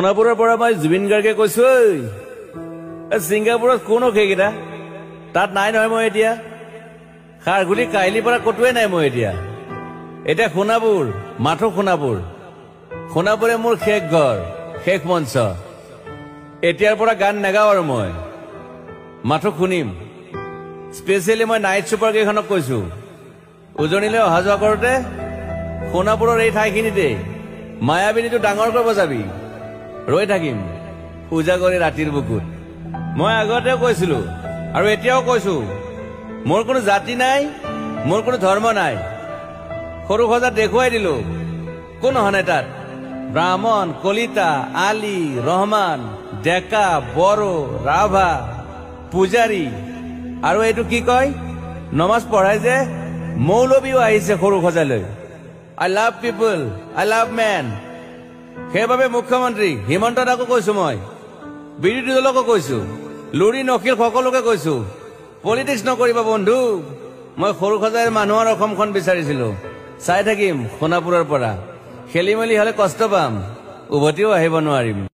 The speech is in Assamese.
সোণাপুৰৰ পৰা মই জুবিন গাৰ্গে কৈছো ছিংগাপুৰত কোন সেইকেইটা তাত নাই নহয় মই এতিয়া খাৰগুলি কাহিলীৰ পৰা কতোৱে নাই মই এতিয়া সোণাপুৰ মাথো সোণাপুৰে মোৰ শেষ ঘৰ শেষ মঞ্চ এতিয়াৰ পৰা গান নাগাও আৰু মই মাথো শুনিম স্পেচিয়েলি মই নাইট ছুপাৰ কেইখনক কৈছো উজনিলৈ অহা যোৱা কৰোতে সোণাপুৰৰ এই ঠাইখিনিতে মায়াবিনীটো ডাঙৰকৈ বজাবি ৰৈ থাকিম উজাগৰি ৰাতিৰ বুকুত মই আগতেও কৈছিলো আৰু এতিয়াও কৈছো মোৰ কোনো জাতি নাই মোৰ কোনো ধৰ্ম নাই সৰু সজা দেখুৱাই দিলো কোন হনে তাত ব্ৰাহ্মণ কলিতা আলী ৰহমান ডেকা বড়ো ৰাভা পূজাৰী আৰু এইটো কি কয় নমাজ পঢ়াই যে মৌলবীও আহিছে সৰু সজালৈ I love people I love man সেইবাবে মুখ্যমন্ত্ৰী হিমন্ত দাকো কৈছো মই বিৰোধী দলকো কৈছো লুৰি নকিল সকলোকে কৈছো পলিটিক্স নকৰিবা বন্ধু মই সৰু সজাইৰ মানুহৰ অসমখন বিচাৰিছিলো চাই থাকিম সোণাপুৰৰ পৰা খেলি মেলি হলে কষ্ট পাম উভতিও আহিব নোৱাৰিম